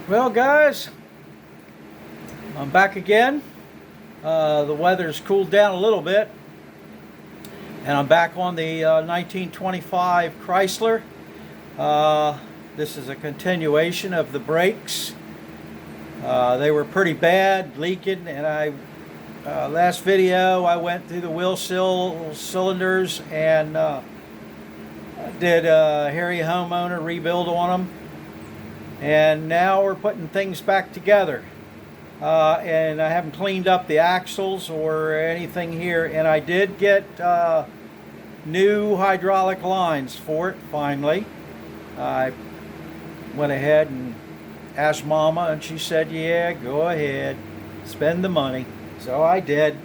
Well, guys, I'm back again. The weather's cooled down a little bit, and I'm back on the 1925 Chrysler. This is a continuation of the brakes. They were pretty bad, leaking, and last video I went through the wheel cylinders and did a Harry homeowner rebuild on them. And now we're putting things back together. And I haven't cleaned up the axles or anything here. And I did get new hydraulic lines for it finally. I went ahead and asked Mama, and she said, yeah, go ahead, spend the money. So I did.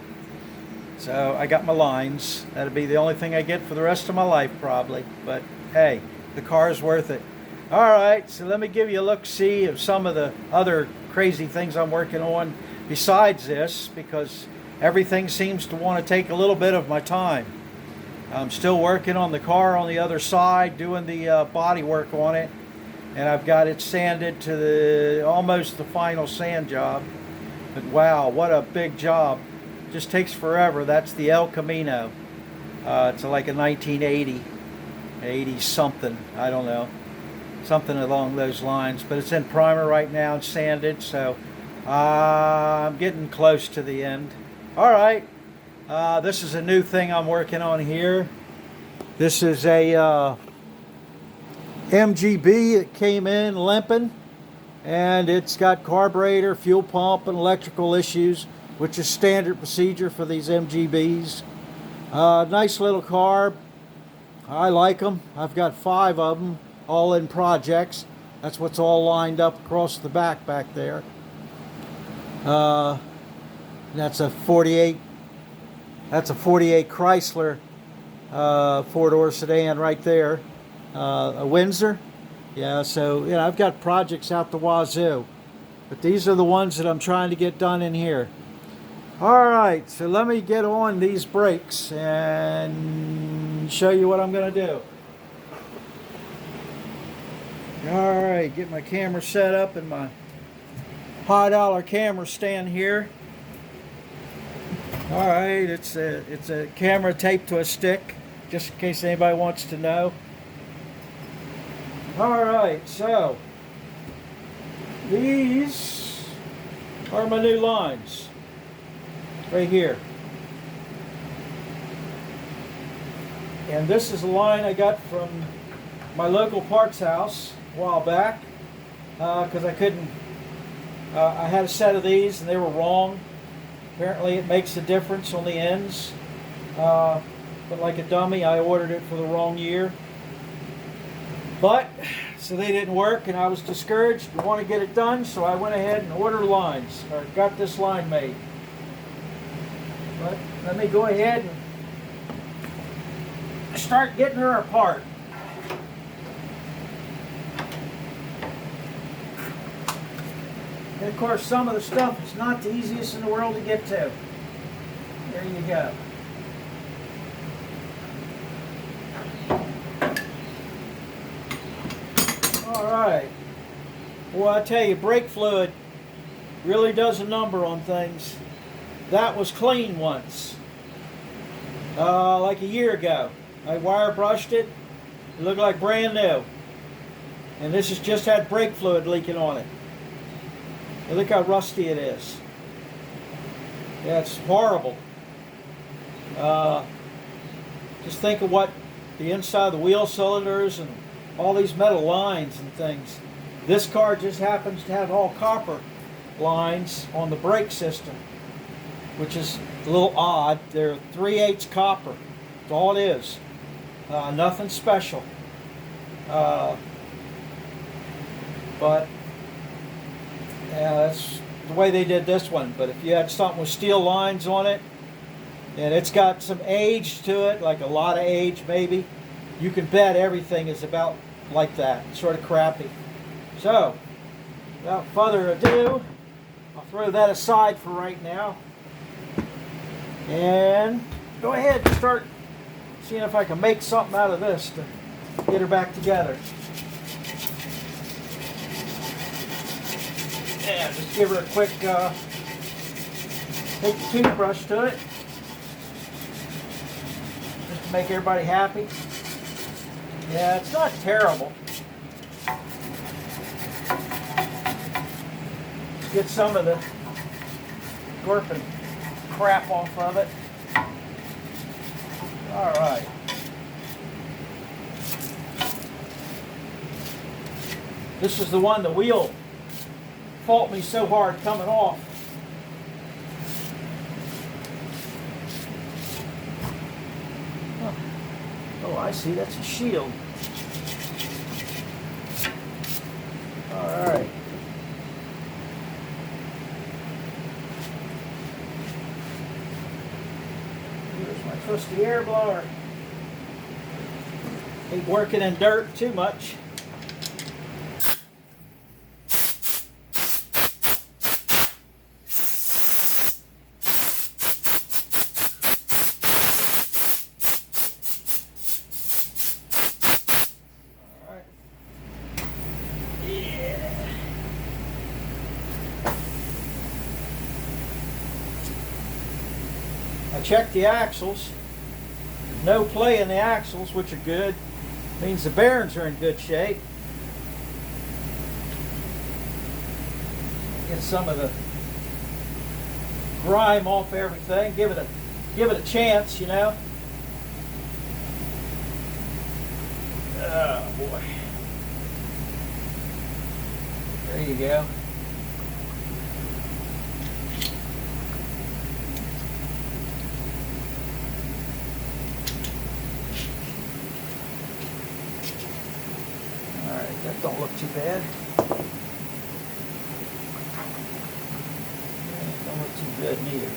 So I got my lines. That'll be the only thing I get for the rest of my life probably. But hey, the car's worth it. Alright, so let me give you a look-see of some of the other crazy things I'm working on besides this, because everything seems to want to take a little bit of my time. I'm still working on the car on the other side, doing the body work on it, and I've got it sanded to almost the final sand job. But wow, what a big job. Just takes forever. That's the El Camino. It's like a 1980, 80 something, I don't know. Something along those lines, but it's in primer right now and sanded, so I'm getting close to the end. Alright, this is a new thing I'm working on here. This is a MGB that came in limping, and it's got carburetor, fuel pump, and electrical issues, which is standard procedure for these MGBs. Nice little car. I like them. I've got 5 of them. All in projects. That's what's all lined up across the back there. That's a 48. That's a 48 Chrysler 4-door sedan right there. A Windsor. Yeah, so I've got projects out the wazoo, but these are the ones that I'm trying to get done in here. All right, so let me get on these brakes and show you what I'm going to do. Alright, get my camera set up in my high dollar camera stand here. Alright, it's a camera taped to a stick, just in case anybody wants to know. Alright, so these are my new lines right here. And this is a line I got from my local parts house a while back, because I couldn't, I had a set of these and they were wrong. Apparently it makes a difference on the ends, but like a dummy I ordered it for the wrong year. But, so they didn't work and I was discouraged and wanted to get it done, so I went ahead and ordered lines, or got this line made. But let me go ahead and start getting her apart. And of course, some of the stuff is not the easiest in the world to get to. There you go. Alright. Well, I tell you, brake fluid really does a number on things. That was clean once. Like a year ago. I wire brushed it. It looked like brand new. And this has just had brake fluid leaking on it. And look how rusty it is. Yeah, it's horrible. Just think of what the inside of the wheel cylinders and all these metal lines and things. This car just happens to have all copper lines on the brake system, which is a little odd. They're 3/8 copper. That's all it is. Nothing special. But that's the way they did this one. But if you had something with steel lines on it, and it's got some age to it, like a lot of age maybe, you can bet everything is about like that, sort of crappy. So, without further ado, I'll throw that aside for right now. And go ahead and start seeing if I can make something out of this to get her back together. Yeah, just give her a quick take the toothbrush to it. Just to make everybody happy. Yeah, it's not terrible. Get some of the gorping crap off of it. All right. This is the one the wheel fought me so hard coming off. Oh, I see. That's a shield. All right. Here's my trusty air blower. Ain't working in dirt too much. I checked the axles. No play in the axles, which are good. Means the bearings are in good shape. Get some of the grime off everything. Give it a chance, you know. Oh boy. There you go. That don't look too bad. Don't look too good neither.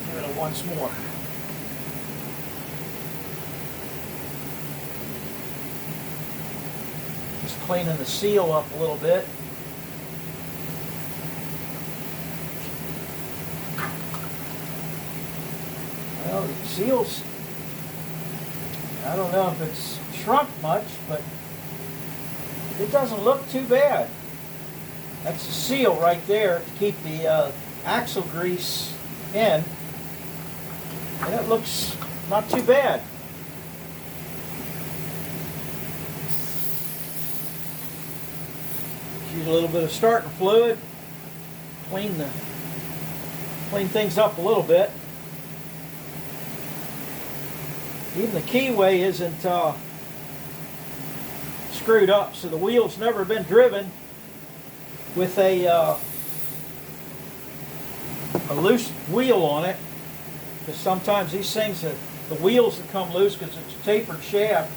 Give it a once more. Just cleaning the seal up a little bit. Well, the seal's, I don't know if it's shrunk much, but it doesn't look too bad. That's the seal right there to keep the axle grease in, and it looks not too bad. Use a little bit of starting fluid, clean things up a little bit. Even the keyway isn't screwed up, so the wheel's never been driven with a loose wheel on it. Because sometimes these things, the wheels that come loose because it's a tapered shaft.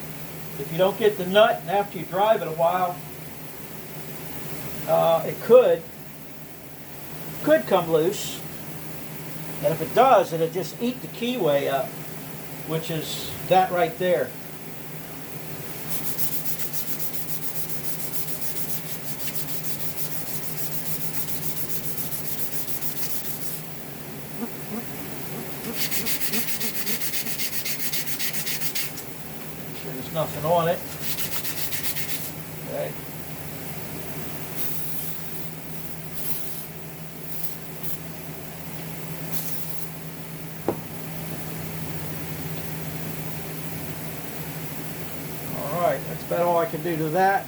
If you don't get the nut and after you drive it a while, it could come loose. And if it does, it'll just eat the keyway up, which is that right there. Make sure there's nothing on it. Okay. That's about all I can do to that.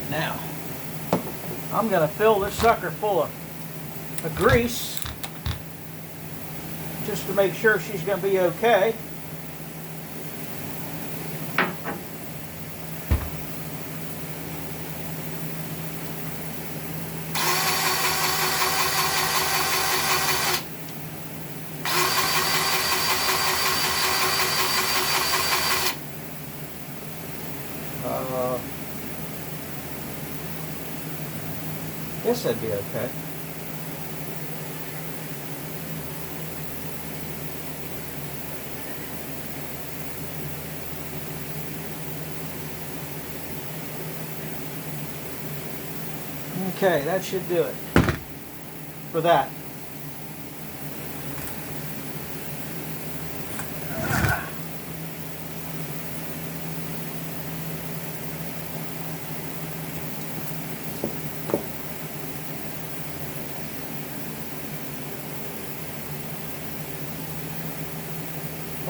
Now, I'm going to fill this sucker full of grease just to make sure she's going to be okay. Guess that'd be okay. Okay, that should do it for that.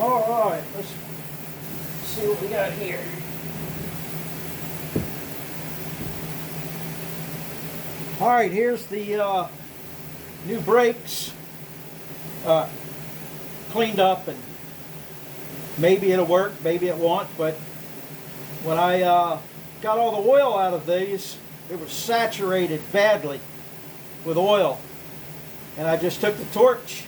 All right, let's see what we got here. All right, here's the new brakes cleaned up, and maybe it'll work, maybe it won't, but when I got all the oil out of these, it was saturated badly with oil, and I just took the torch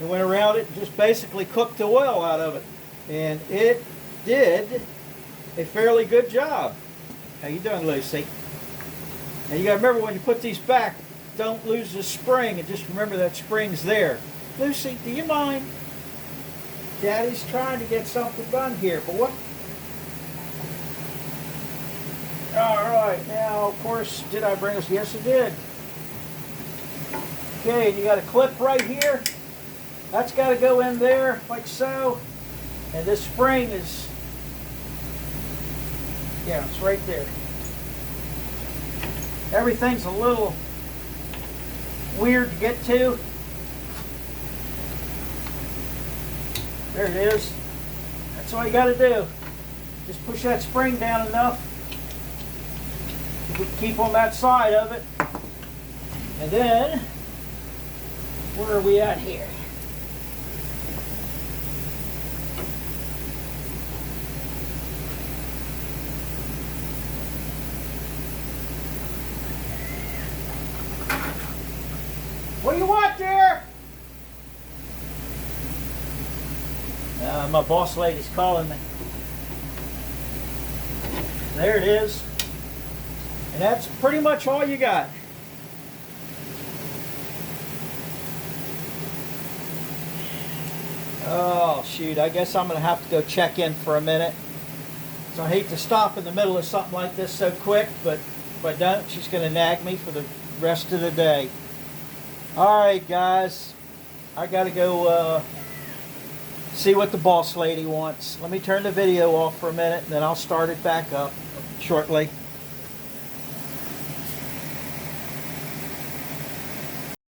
and went around it and just basically cooked the oil out of it, and it did a fairly good job. How you doing, Lucy? And you got to remember, when you put these back, don't lose the spring, and just remember that spring's there. Lucy, do you mind? Daddy's trying to get something done here, but what? All right, now, of course, did I bring us? Yes, I did. Okay, and you got a clip right here. That's got to go in there, like so. And this spring is, yeah, it's right there. Everything's a little weird to get to. There it is. That's all you got to do. Just push that spring down enough. We keep on that side of it. And then, where are we at here? What do you want there? My boss lady's calling me. There it is. And that's pretty much all you got. Oh, shoot. I guess I'm going to have to go check in for a minute. So I hate to stop in the middle of something like this so quick, but if I don't, she's going to nag me for the rest of the day. Alright, guys, I gotta go see what the boss lady wants. Let me turn the video off for a minute, and then I'll start it back up shortly.